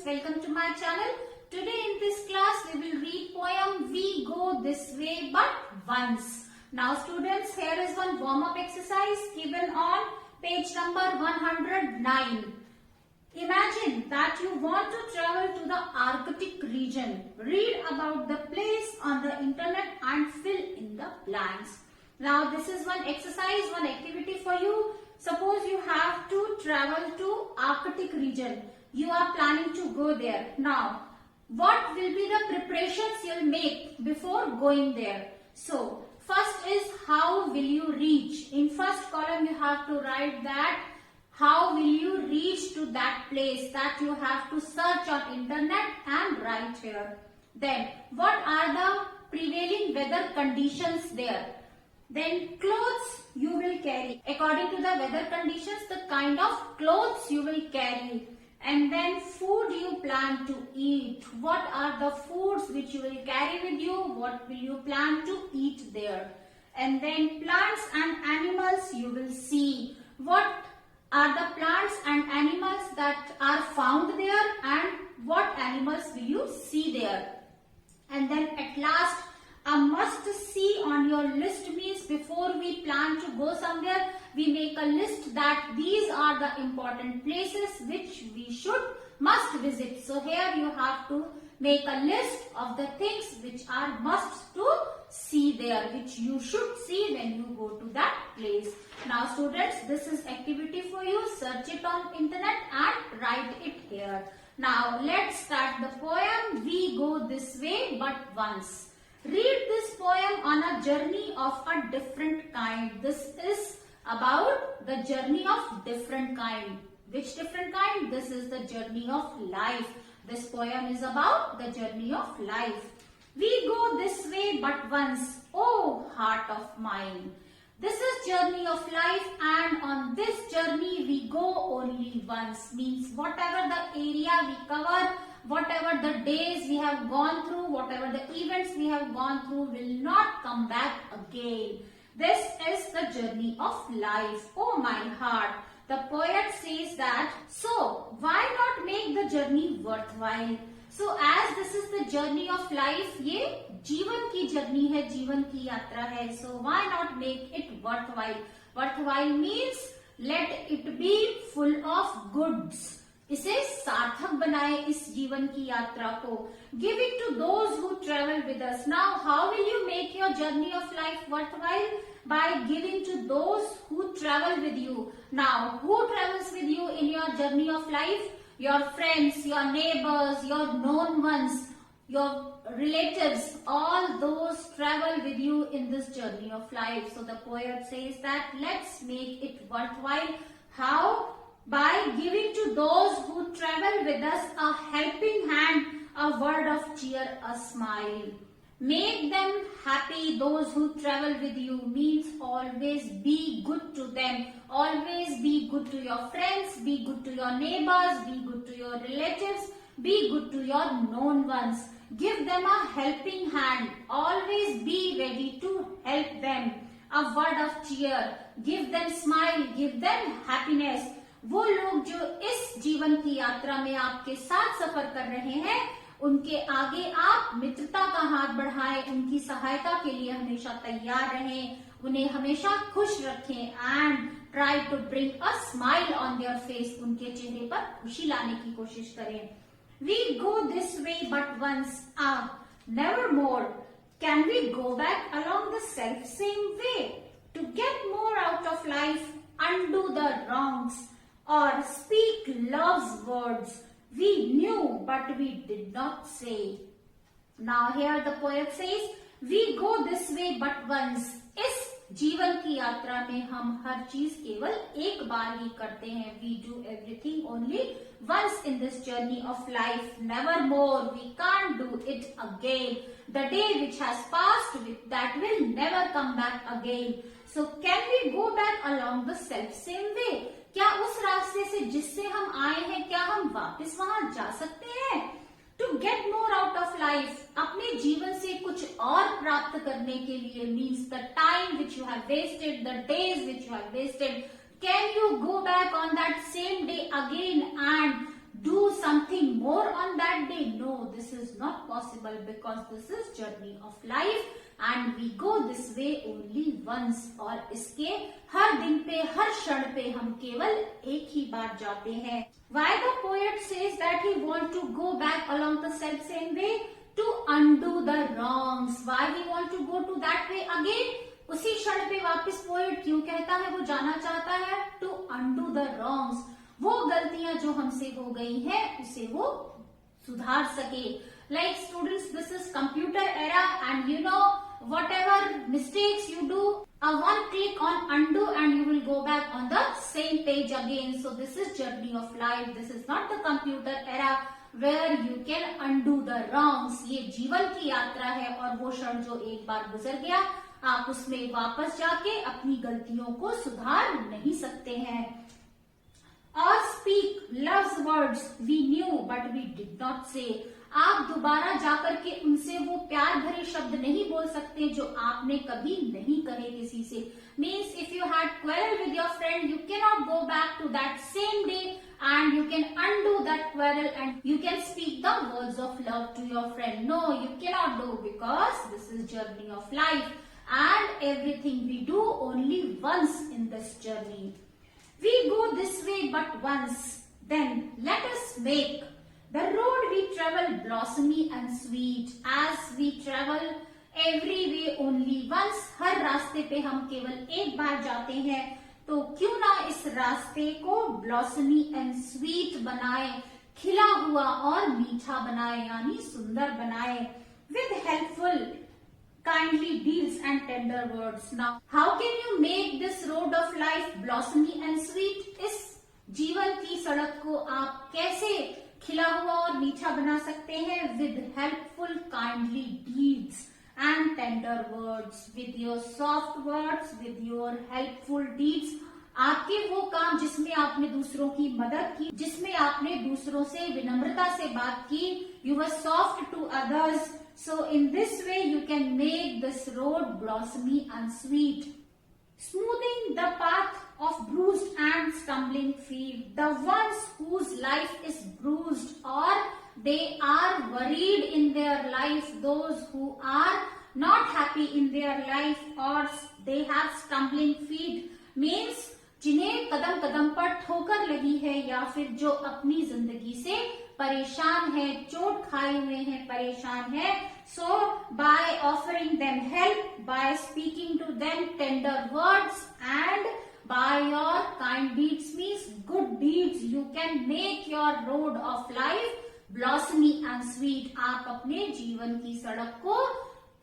welcome to my channel. Today in this class we will read poem We Go This Way But Once. Now students, here is one warm-up exercise given on page number 109. Imagine that you want to travel to the Arctic region. Read about the place on the internet and fill in the blanks. Now this is one exercise, one activity for you. Suppose you have to travel to Arctic region. You are planning to go there. Now, what will be the preparations you will make before going there? So, first is how will you reach? In first column you have to write that how will you reach to that place, that you have to search on internet and write here. Then, what are the prevailing weather conditions there? Then clothes you will carry. According to the weather conditions, the kind of clothes you will carry. And then food you plan to eat. What are the foods which you will carry with you? What will you plan to eat there? And then plants and animals you will see. What are the plants and animals that are found there and what animals will you see there? And then at last, a must see on your list means before we plan to go somewhere, we make a list that these are the important places which we must visit. So here you have to make a list of the things which are must to see there, which you should see when you go to that place. Now students, this is activity for you. Search it on internet and write it here. Now let's start the poem We Go This Way But Once. Read this poem on a journey of a different kind. This is about the journey of different kind. Which different kind? This is the journey of life. This poem is about the journey of life. We go this way but once, oh heart of mine. This is journey of life and on this journey we go only once. Means whatever the area we cover, whatever the days we have gone through, whatever the events we have gone through will not come back again. This is the journey of life. Oh my heart. The poet says that, so why not make the journey worthwhile? So as this is the journey of life, ये जीवन की journey है, जीवन की यात्रा है. So why not make it worthwhile? Worthwhile means let it be full of goods. इसे सार्थक बनाए इस जीवन की यात्रा को. Give it to those who travel with us. Now, how will you make your journey of life worthwhile? By giving to those who travel with you. Now, who travels with you in your journey of life? Your friends, your neighbors, your known ones, your relatives, all those travel with you in this journey of life. So the poet says that let's make it worthwhile. How? By giving to those who travel with us a helping hand, a word of cheer, a smile. Make them happy, those who travel with you, means always be good to them. Always be good to your friends, be good to your neighbors, be good to your relatives, be good to your known ones. Give them a helping hand. Always be ready to help them. A word of cheer. Give them smile, give them happiness. वो लोग जो इस जीवन की यात्रा में आपके साथ सफर कर रहे हैं, उनके आगे आप मित्रता का हाथ बढ़ाएं, उनकी सहायता के लिए हमेशा तैयार रहें, उन्हें हमेशा खुश रखें and try to bring a smile on their face. उनके चेहरे पर खुशी लाने की कोशिश करें. We go this way but once, never more can we go back along the self same way. To get more out of life, undo the wrongs, or speak love's words we knew but we did not say. Now here the poet says, we go this way but once. इस जीवन की यात्रा में हम हर चीज केवल एक बार ही करते हैं. We do everything only once in this journey of life. Never more. We can't do it again. The day which has passed, that will never come back again. So can we go back along the self same way? क्या उस रास्ते से जिससे हम आए हैं, क्या हम वापस वहां जा सकते हैं? To get more out of life, अपने जीवन से कुछ और प्राप्त करने के लिए, means the time which you have wasted, the days which you have wasted, can you go back on that same day again and do something more on that day. No, this is not possible because this is journey of life and we go this way only once. और इसके हर दिन पे, हर क्षण पे हम केवल एक ही बार जाते हैं. Why the poet says that he want to go back along the self same way? To undo the wrongs. Why he want to go to that way again? उसी क्षण पे वापस पोएट क्यों कहता है वो जाना चाहता है? To undo the wrongs. वो गलतियां जो हमसे हो गई हैं उसे वो सुधार सके. Like students, this is computer era and you know whatever mistakes you do, a one click on undo and you will go back on the same page again. So this is journey of life. This is not the computer era where you can undo the wrongs. ये जीवन की यात्रा है और वो क्षण जो एक बार गुजर गया आप उसमें वापस जाके अपनी गलतियों को सुधार नहीं सकते हैं. Or speak love's words we knew but we did not say. आप दोबारा जाकर के उनसे वो प्यार भरे शब्द नहीं बोल सकते जो आपने कभी नहीं कहे किसी से. Means if you had quarrel with your friend, you cannot go back to that same day and you can undo that quarrel and you can speak the words of love to your friend. No, you cannot do because this is journey of life and everything we do only once in this journey. We go this way but once, then let us make the road we travel blossomy and sweet. As we travel every way only once, हर रास्ते पे हम केवल एक बार जाते हैं तो क्यों ना इस रास्ते को blossomy and sweet बनाए, खिला हुआ और मीठा बनाए यानी सुंदर बनाए. With helpful kindly deeds and tender words. Now, how can you make this road of life blossomy and sweet? इस जीवन की सड़क को आप कैसे खिला हुआ और मीठा बना सकते हैं? With helpful kindly deeds and tender words. With your soft words, with your helpful deeds. आपके वो काम जिसमें आपने दूसरों की मदद की, जिसमें आपने दूसरों से विनम्रता से बात की. You were soft to others. So in this way you can make this road blossomy and sweet. Smoothing the path of bruised and stumbling feet. The ones whose life is bruised or they are worried in their life, those who are not happy in their life or they have stumbling feet means जिन्हें कदम कदम पर ठोकर लगी है या फिर जो अपनी जिंदगी से परेशान है, चोट खाए हुए हैं, परेशान है. So by offering them help, by speaking to them tender words and by your kind deeds means good deeds, you can make your road of life blossomy and sweet. आप अपने जीवन की सड़क को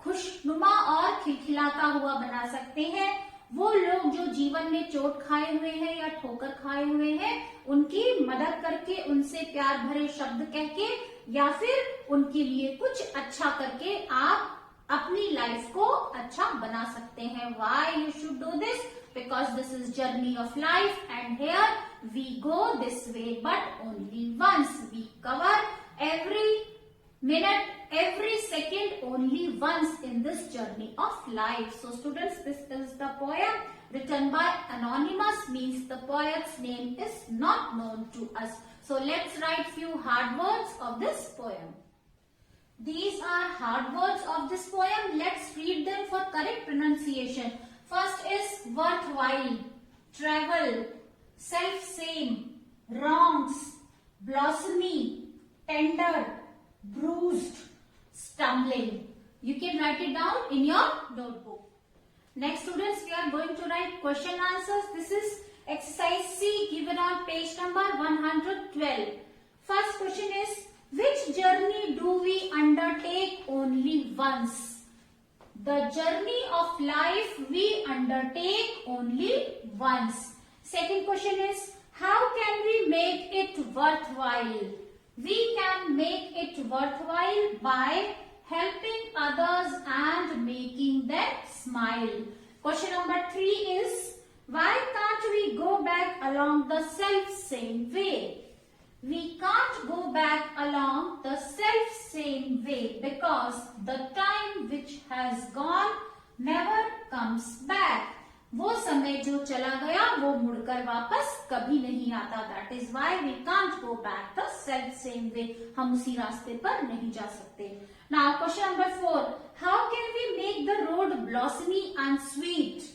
खुशनुमा और खिलखिलाता हुआ बना सकते हैं. वो लोग जो जीवन में चोट खाए हुए हैं या ठोकर खाए हुए हैं उनकी मदद करके, उनसे प्यार भरे शब्द कह के या फिर उनके लिए कुछ अच्छा करके आप अपनी लाइफ को अच्छा बना सकते हैं. Why you should do this? Because this is journey of life and here we go this way but only once. We cover every minute, every second only once in this journey of life. So students, this is the poem written by anonymous, means the poet's name is not known to us. So let's write few hard words of this poem. These are hard words of this poem. Let's read them for correct pronunciation. First is worthwhile, travel, self-same, wrongs, blossomy, tender, bruised, stumbling. You can write it down in your notebook. Next students, we are going to write question answers. This is exercise C given on page number 112. First question is, which journey do we undertake only once? The journey of life we undertake only once. Second question is, how can we make it worthwhile? We can make it worthwhile by helping others and making them smile. Question number 3 is, why can't we go back along the self-same way? We can't go back along the self-same way because the time which has gone never comes back. वो समय जो चला गया वो मुड़कर वापस कभी नहीं आता. That is why we can't go back the self same way. हम उसी रास्ते पर नहीं जा सकते. Now question number 4. How can we make the road blossomy and sweet?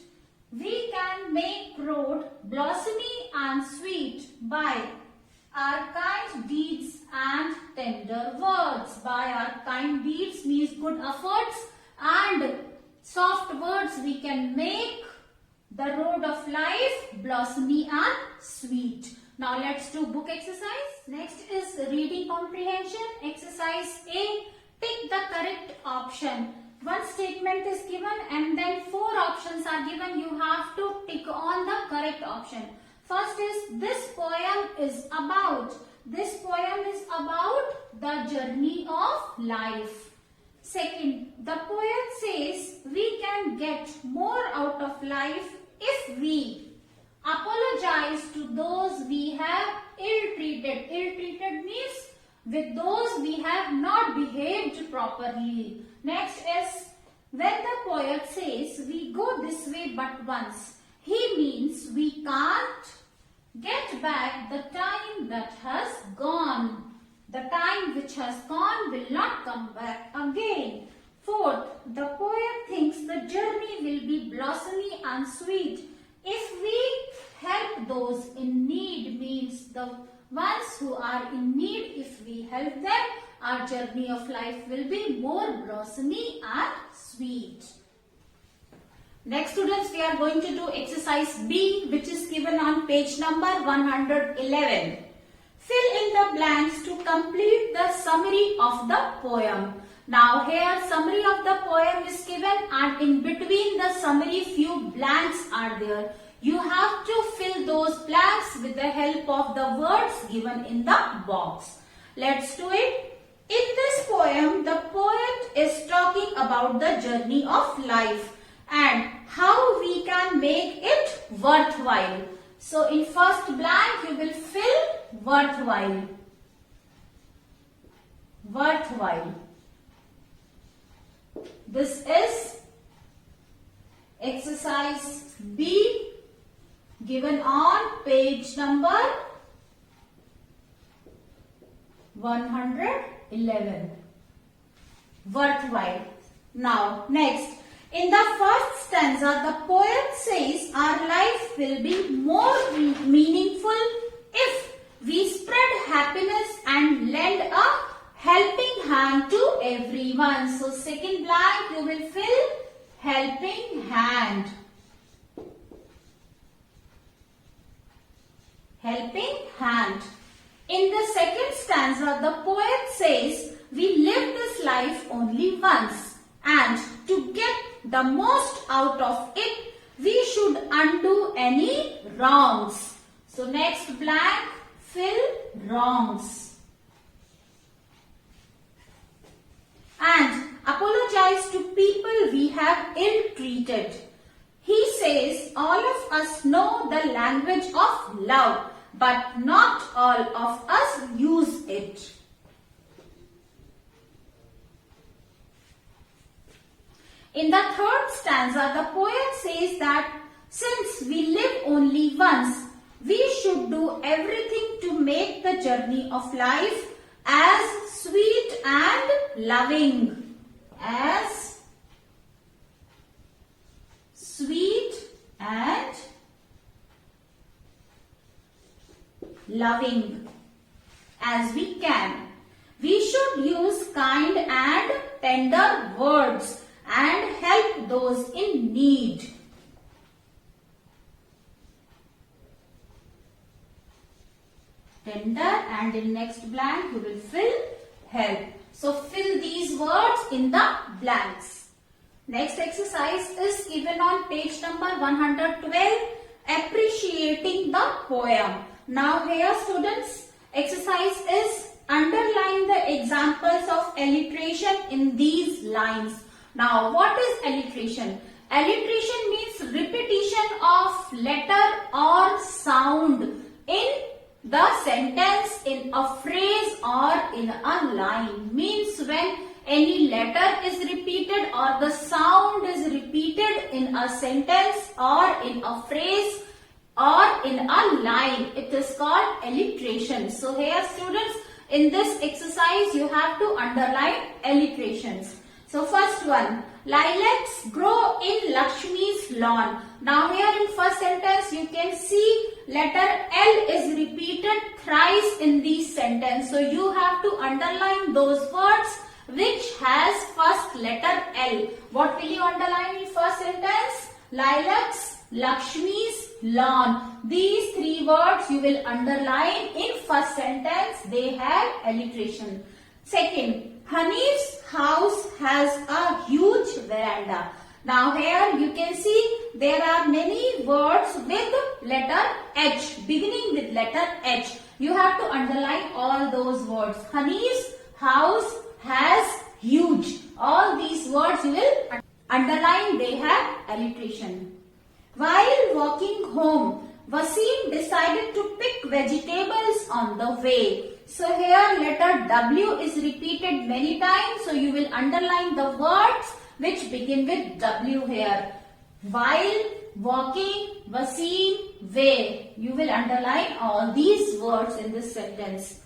We can make road blossomy and sweet by our kind deeds and tender words. By our kind deeds means good efforts and soft words we can make the road of life blossomy and sweet. Now let's do book exercise. Next is reading comprehension. Exercise A. Tick the correct option. One statement is given and then 4 options are given. You have to tick on the correct option. First is this poem is about. This poem is about the journey of life. Second, the poet says we can get more out of life if we apologize to those we have ill-treated. Ill-treated means with those we have not behaved properly. Next is when the poet says we go this way but once, he means we can't get back the time that has gone. The time which has gone will not come back again. Fourth, the poet thinks the journey will be blossomy and sweet if we help those in need, means the ones who are in need, if we help them, our journey of life will be more blossomy and sweet. Next students, we are going to do exercise B, which is given on page number 111. Fill in the blanks to complete the summary of the poem. Now here summary of the poem is given and in between the summary few blanks are there. You have to fill those blanks with the help of the words given in the box. Let's do it. In this poem, the poet is talking about the journey of life and how we can make it worthwhile. So in first blank, you will fill worthwhile. Worthwhile. This is exercise B, given on page number 111. Worthwhile. Now next, in the first stanza the poet says our life will be more meaningful if we spread happiness and lend a helping hand to everyone. So second blank you will fill helping hand. Helping hand. In the second stanza, the poet says, we live this life only once and to get the most out of it, we should undo any wrongs. So next blank, fill wrongs. And apologize to people we have ill-treated. He says, all of us know the language of love, but not all of us use it. In the third stanza, the poet says that since we live only once, we should do everything to make the journey of life as sweet and loving. As sweet and loving as we can. We should use kind and tender words and help those in need. Tender, and in next blank you will fill help. So fill these words in the blanks. Next exercise is given on page number 112, appreciating the poem. Now here students, exercise is underline the examples of alliteration in these lines. Now what is alliteration? Alliteration means repetition of letter or sound in the sentence, in a phrase or in a line. Means when any letter is repeated or the sound is repeated in a sentence or in a phrase or in a line, it is called alliteration. So here students, in this exercise you have to underline alliterations. So first one, lilacs grow in Lakshmi's lawn. Now here in first sentence you can see letter L is repeated thrice in this sentence. So you have to underline those words which has first letter L. What will you underline in first sentence? Lilacs, Lakshmi's lawn. These three words you will underline in first sentence. They have alliteration. Second, Hanif's house has a huge veranda. Now here you can see there are many words with letter H, beginning with letter H. You have to underline all those words. Hanif's house has huge. All these words you will underline, they have alliteration. While walking home, Wasim decided to pick vegetables on the way. So here letter W is repeated many times. So you will underline the words which begin with W here. While walking, Wasim, way. You will underline all these words in this sentence.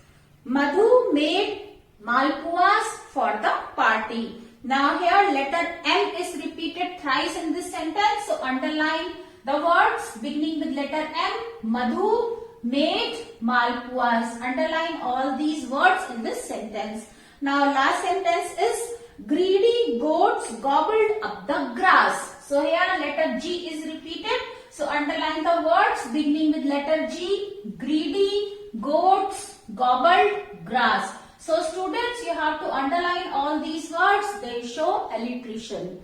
Madhu made malpuas for the party. Now here letter M is repeated thrice in this sentence. So underline the words beginning with letter M. Madhu made malpuas. Underline all these words in this sentence. Now last sentence is greedy goats gobbled up the grass. So here letter G is repeated. So underline the words beginning with letter G. Greedy goats gobbled grass. So students, you have to underline all these words. They show alliteration.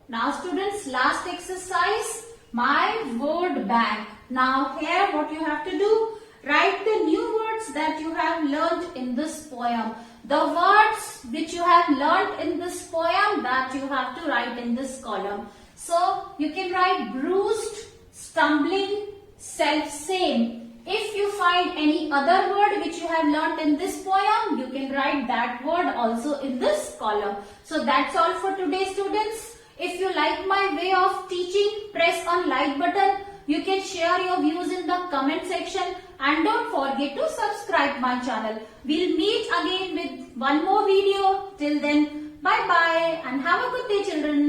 Now students, last exercise, my word bank. Now here what you have to do, write the new words that you have learned in this poem. The words which you have learned in this poem that you have to write in this column. So you can write bruised, stumbling, self-same. If you find any other word which you have learnt in this poem, you can write that word also in this column. So that's all for today students. If you like my way of teaching, press on like button. You can share your views in the comment section and don't forget to subscribe my channel. We'll meet again with one more video. Till then, bye bye and have a good day children.